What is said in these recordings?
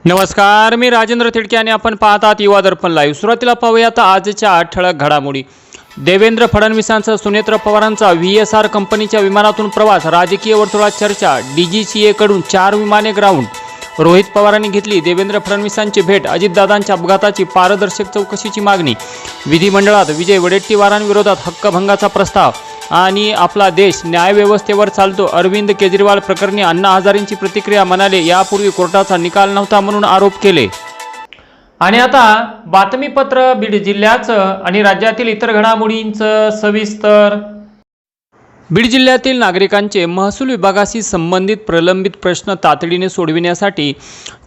नमस्कार, मी राजेंद्र तिडके आणि आपण पाहतात युवा दर्पण लाईव्ह। सुरुवातीला पाहूयात आजच्या 8 ठळक घडामोडी। देवेंद्र फडणवीसांचा सुनेत्र पवारांचा VSR कंपनीच्या विमानातून प्रवास, राजकीय वर्तुळात चर्चा। DGCA कडून 4 विमाने ग्राउंड। रोहित पवारांनी घेतली देवेंद्र फडणवीसांची भेट, अजितदादांच्या अपघाताची पारदर्शक चौकशीची मागणी। विधिमंडळात विजय वडेट्टीवारांविरोधात हक्कभंगाचा प्रस्ताव आणि आपला देश न्यायव्यवस्थेवर चालतो। अरविंद केजरीवाल प्रकरणी अण्णा हजारेंची प्रतिक्रिया, म्हणाले यापूर्वी कोर्टाचा निकाल नव्हता म्हणून आरोप केले। आणि आता बातमीपत्र बीड जिल्ह्याचं आणि राज्यातील इतर घडामोडींचं सविस्तर। बीड जिल्ह्यातील नागरिकांचे महसूल विभागाशी संबंधित प्रलंबित प्रश्न तातडीने सोडविण्यासाठी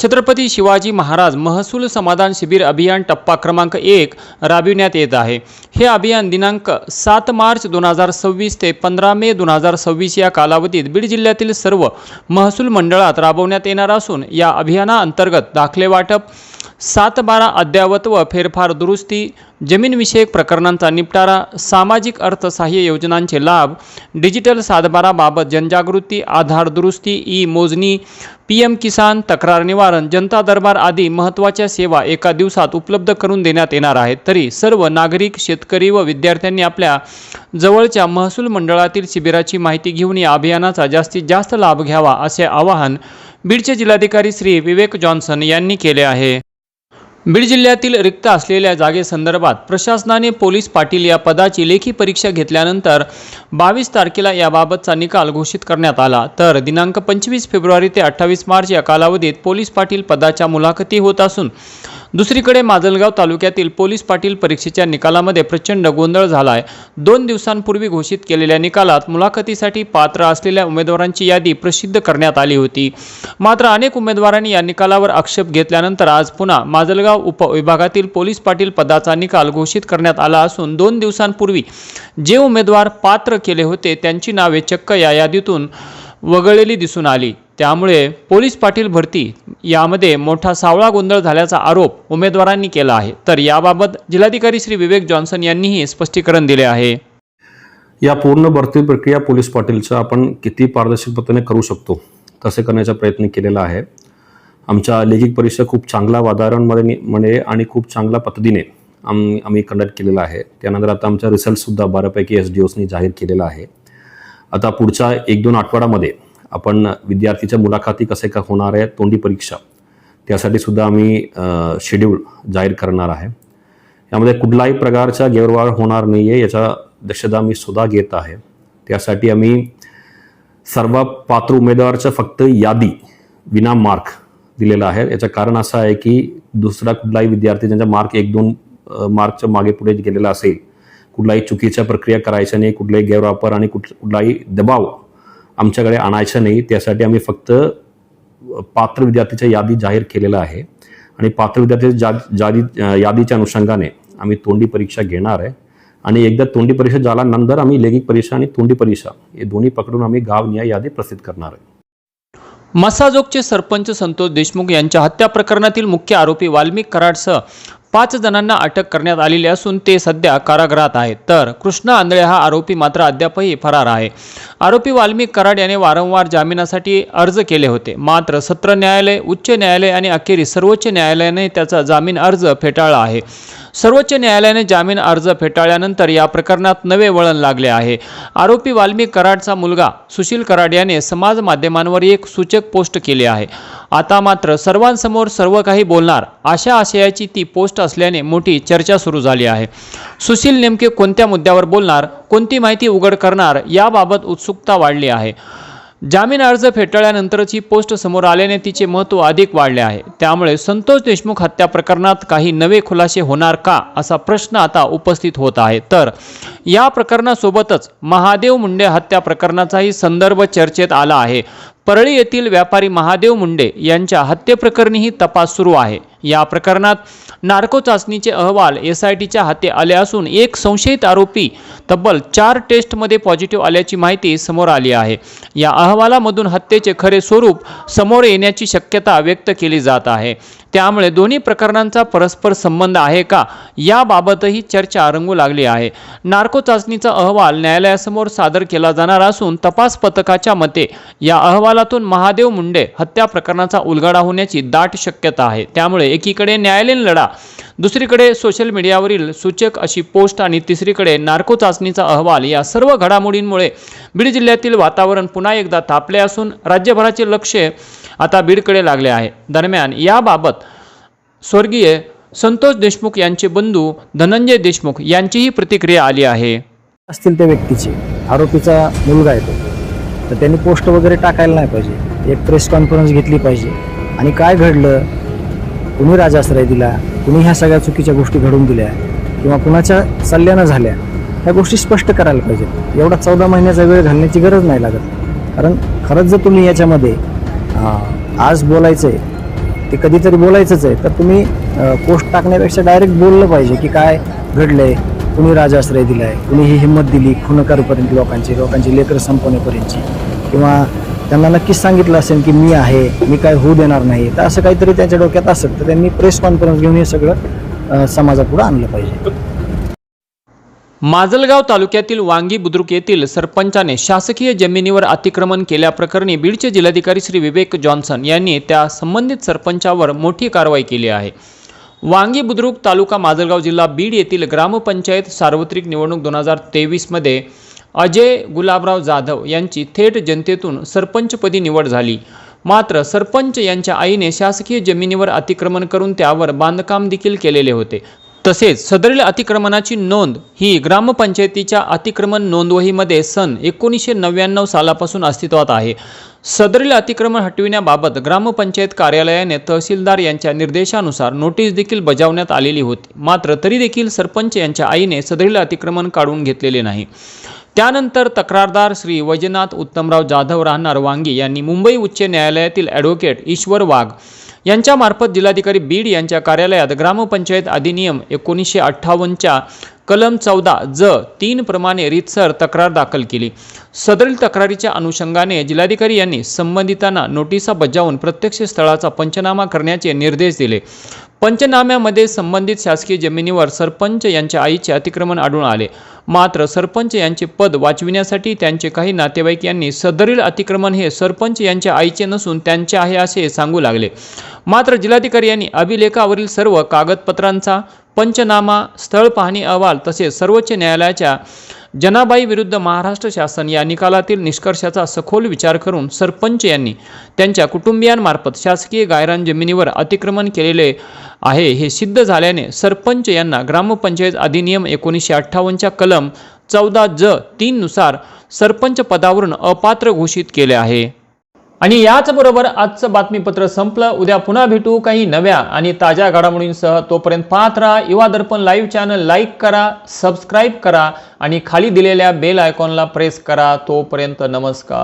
छत्रपती शिवाजी महाराज महसूल समाधान शिबिर अभियान टप्पा क्रमांक 1 राबविण्यात येत आहे। हे अभियान दिनांक 7 मार्च 2026 ते 15 मे 2026 या कालावधीत बीड जिल्ह्यातील सर्व महसूल मंडळात राबवण्यात येणार असून या अभियानाअंतर्गत दाखले वाटप, 7/12 अद्ययावत व फेरफार दुरुस्ती, जमीनविषयक प्रकरणांचा निपटारा, सामाजिक अर्थसहाय्य योजनांचे लाभ, डिजिटल 7/12 बाबत जनजागृती, आधार दुरुस्ती, मोजणी, PM किसान, तक्रार निवारण, जनता दरबार आदी महत्त्वाच्या सेवा एका दिवसात उपलब्ध करून देण्यात येणार आहेत। तरी सर्व नागरिक, शेतकरी व विद्यार्थ्यांनी आपल्या जवळच्या महसूल मंडळातील शिबिराची माहिती घेऊन या अभियानाचा जास्तीत जास्त लाभ घ्यावा असे आवाहन बीडचे जिल्हाधिकारी श्री विवेक जॉन्सन यांनी केले आहे। बीड जिल्ह्यातील रिक्त असलेल्या जागेसंदर्भात प्रशासनाने पोलीस पाटील या पदाची लेखी परीक्षा घेतल्यानंतर 22 तारखेला याबाबतचा निकाल घोषित करण्यात आला। तर दिनांक 25 फेब्रुवारी ते 28 मार्च या कालावधीत पोलीस पाटील पदाच्या मुलाखती होत असून दुसरीकडे माजलगाव तालुक्यातील पोलीस पाटील परीक्षेच्या निकालामध्ये प्रचंड गोंधळ झाला आहे। 2 दिवसांपूर्वी घोषित केलेल्या निकालात मुलाखतीसाठी पात्र असलेल्या उमेदवारांची यादी प्रसिद्ध करण्यात आली होती। मात्र अनेक उमेदवारांनी या निकालावर आक्षेप घेतल्यानंतर आज पुन्हा माजलगाव उपविभागातील पोलीस पाटील पदाचा निकाल घोषित करण्यात आला असून 2 दिवसांपूर्वी जे उमेदवार पात्र केले होते त्यांची नावे चक्क या यादीतून वगळलेली दिसून आली। त्यामुळे पोलीस पाटील भरती यामध्ये मोठा सावळा गोंधळ झाल्याचा आरोप उमेदवारांनी केला आहे। तर याबाबत जिल्हाधिकारी श्री विवेक जॉन्सन यांनीही स्पष्टीकरण दिले आहे। या पूर्ण भरती प्रक्रिया पोलीस पाटीलचा आपण किती पारदर्शक पद्धतीने करू शकतो तसे करण्याचा प्रयत्न केलेला आहे। आमच्या लेखिक परीक्षा खूप चांगल्या वातावरणामध्ये आणि खूप चांगल्या पद्धतीने आम्ही कंडक्ट केलेला आहे। त्यानंतर आता आमचा रिझल्टसुद्धा बऱ्यापैकी SDOsनी जाहीर केलेला आहे। आता पुढच्या 1-2 आठवड्यामध्ये आपण विद्यार्थीच्या मुलाखती कसे का होणार आहे, तोंडी परीक्षा त्यासाठी सुद्धा आम्ही शेड्यूल जाहीर करणार आहे। यामध्ये कुठलाही प्रकारचा गैरव्यवहार होणार नाही आहे याचा दक्षता मी सुद्धा घेत आहे। त्यासाठी आम्ही सर्व पात्र उमेदवाराचं फक्त यादी विना मार्क दिलेला आहे। याचं कारण असं आहे की दुसरा कुठलाही विद्यार्थी ज्यांचा मार्क 1-2 मार्कच्या मागे पुढे गेलेला असेल, कुठलाही चुकीच्या प्रक्रिया करायच्या नाही, कुठलाही गैरवापर आणि कुठलाही दबाव आमच्याकडे आणायचं नाही। त्यासाठी आम्ही फक्त पात्र विद्यार्थीच्या यादी जाहीर केलेला आहे आणि पात्र विद्यार्थ्याच्या यादीच्या अनुषंगाने आम्ही तोंडी परीक्षा घेणार आहे आणि एकदा तोंडी परीक्षा झाल्यानंतर आम्ही लेखिक परीक्षा आणि तोंडी परीक्षा हे दोन्ही पकडून आम्ही गावनिहाय यादी प्रसिद्ध करणार आहे। मसाजोगचे सरपंच संतोष देशमुख यांच्या हत्या प्रकरणातील मुख्य आरोपी वाल्मिक कराडसह 5 जणांना अटक करण्यात आलेली असून ते सध्या कारागृहात आहेत। तर कृष्णा आंधळे हा आरोपी मात्र अद्यापही फरार आहे। आरोपी वाल्मिक कराड याने वारंवार जामिनासाठी अर्ज केले होते, मात्र सत्र न्यायालय, उच्च न्यायालय आणि अखेरीस सर्वोच्च न्यायालयाने त्याचा जामीन अर्ज फेटाळला आहे। सर्वोच्च न्यायालयाने जामीन अर्ज फेटाळल्यानंतर या प्रकरणात नवे वळण लागले आहे। आरोपी वाल्मिक कराडचा मुलगा सुशील कराड याने समाज माध्यमांवर एक सूचक पोस्ट केली आहे। आता मात्र सर्वांसमोर सर्व काही बोलणार अशा आशयाची ती पोस्ट असल्याने मोठी चर्चा सुरू झाली आहे। सुशील नेमके कोणत्या मुद्द्यावर बोलणार, कोणती माहिती उघड करणार याबाबत उत्सुकता वाढली आहे। जामीन अर्ज फेटाळल्यानंतरची पोस्ट समोर आल्याने तिचे महत्त्व अधिक वाढले आहे। त्यामुळे संतोष देशमुख हत्या प्रकरणात काही नवे खुलासे होणार का असा प्रश्न आता उपस्थित होत आहे। तर या प्रकरणासोबतच महादेव मुंडे हत्या प्रकरणाचाही संदर्भ चर्चेत आला आहे। परळी येथील व्यापारी महादेव मुंडे यांच्या हत्येप्रकरणीही तपास सुरू आहे। या प्रकरणात नार्को चाचणीचे अहवाल SITच्या हाती आले असून एक संशयित आरोपी तब्बल 4 टेस्टमध्ये पॉझिटिव्ह आल्याची माहिती समोर आली आहे. या अहवालामधून हत्येचे खरे स्वरूप समोर येण्याची शक्यता व्यक्त केली जात आहे. त्यामुळे दोन्ही प्रकरणांचा परस्पर संबंध आहे का याबाबतही चर्चा रंगू लागली आहे. नार्को चाचणीचा अहवाल न्यायालयासमोर सादर केला जाणार असून तपास पथकाच्या मते या अहवालातून महादेव मुंडे हत्या प्रकरणाचा उलगडा होण्याची दाट शक्यता आहे. त्यामुळे एकीकडे न्यायालयीन लढा, दुसरीकडे सोशल मीडियावरील सूचक अशी पोस्ट आणि तिसरीकडे नार्को चाचणीचा अहवाल, या सर्व घडामोडींमुळे बीड जिल्ह्यातील वातावरण पुन्हा एकदा तापले असून राज्यभराचे लक्ष आता बीडकडे लागले आहे. दरम्यान याबाबत स्वर्गीय संतोष देशमुख यांचे बंधू धनंजय देशमुख यांचीही प्रतिक्रिया आली आहे. असतील त्या व्यक्तीचे, आरोपीचा मुलगा आहे तो, तर त्यांनी पोस्ट वगैरे टाकायला नाही पाहिजे. एक प्रेस कॉन्फरन्स घेतली पाहिजे आणि काय घडलं, कुणी राजाश्रय दिला, कुणी ह्या सगळ्या चुकीच्या गोष्टी घडवून दिल्या किंवा कुणाच्या सल्ल्यानं झाल्या, ह्या गोष्टी स्पष्ट करायला पाहिजेत. एवढा 14 महिन्याचा वेळ घालण्याची गरज नाही लागत. कारण खरंच जर तुम्ही याच्यामध्ये आज बोलायचं आहे, ते कधीतरी बोलायचंच आहे, तर तुम्ही पोस्ट टाकण्यापेक्षा डायरेक्ट बोललं पाहिजे की काय घडलंय, कुणी राजाश्रय दिला आहे, कुणी ही हिंमत दिली खून करूपर्यंत लोकांची लेकरं संपवण्यापर्यंतची, किंवा त्यांना नक्कीच सांगितलं असेल की मी आहे, मी काय होऊ देणार नाही. तर असं काहीतरी त्यांच्या डोक्यात असेल तर त्यांनी प्रेस कॉन्फरन्स घेऊन हे सगळं समाजापुढे आणलं पाहिजे. माजलगाव तालुक्यातील वांगी बुद्रुक येथील सरपंचाने शासकीय जमिनीवर अतिक्रमण केल्याप्रकरणी बीडचे जिल्हाधिकारी श्री विवेक जॉन्सन यांनी त्या संबंधित सरपंचावर मोठी कारवाई केली आहे. वांगी बुद्रुक तालुका माजलगाव जिल्हा बीड येथील ग्रामपंचायत सार्वत्रिक निवडणूक 2023 मध्ये अजय गुलाबराव जाधव यांची थेट जनतेतून सरपंचपदी निवड झाली. मात्र सरपंच यांच्या आईने शासकीय जमिनीवर अतिक्रमण करून त्यावर बांधकाम देखील केलेले होते. तसेच सदरील अतिक्रमणाची नोंद ही ग्रामपंचायतीच्या अतिक्रमण नोंदवहीमध्ये सन 1999 सालापासून अस्तित्वात आहे. सदरील अतिक्रमण हटविण्याबाबत ग्रामपंचायत कार्यालयाने तहसीलदार यांच्या निर्देशानुसार नोटीस देखील बजावण्यात आलेली होती. मात्र तरी देखील सरपंच यांच्या आईने सदरील अतिक्रमण काढून घेतलेले नाही. त्यानंतर तक्रारदार श्री वैजनाथ उत्तमराव जाधव राहणार वांगी यांनी मुंबई उच्च न्यायालयातील ॲडव्होकेट ईश्वर वाघ यांच्यामार्फत जिल्हाधिकारी बीड यांच्या कार्यालयात ग्रामपंचायत अधिनियम 1958च्या कलम 14(ज)(3) प्रमाणे रीतसर तक्रार दाखल केली. सदरील तक्रारीच्या अनुषंगाने जिल्हाधिकारी यांनी संबंधितांना नोटिसा बजावून प्रत्यक्ष स्थळाचा पंचनामा करण्याचे निर्देश दिले. पंचनाम्यामध्ये संबंधित शासकीय जमिनीवर सरपंच यांच्या आईचे अतिक्रमण आढळून आले. मात्र सरपंच यांचे पद वाचविण्यासाठी त्यांचे काही नातेवाईक यांनी सदरील अतिक्रमण हे सरपंच यांच्या आईचे नसून त्यांचे आहे असे सांगू लागले. मात्र जिल्हाधिकारी यांनी अभिलेखावरील सर्व कागदपत्रांचा पंचनामा, स्थळ पाहणी अहवाल तसेच सर्वोच्च न्यायालयाच्या जनाबाई विरुद्ध महाराष्ट्र शासन या निकालातील निष्कर्षाचा सखोल विचार करून सरपंच यांनी त्यांच्या कुटुंबियांमार्फत शासकीय गायरान जमिनीवर अतिक्रमण केलेले आहे हे सिद्ध झाल्याने सरपंच यांना ग्रामपंचायत अधिनियम 1958च्या कलम 14(ज)(3) नुसार सरपंच पदावरून अपात्र घोषित केले आहे. आणि याचबरोबर आजचं बातमीपत्र संपलं. उद्या पुन्हा भेटू काही नव्या आणि ताज्या घडामोडींसह. तोपर्यंत पाहत राहा युवा दर्पण लाईव्ह चॅनल. लाईक करा, सबस्क्राईब करा आणि खाली दिलेल्या बेल आयकॉनला प्रेस करा. तोपर्यंत नमस्कार.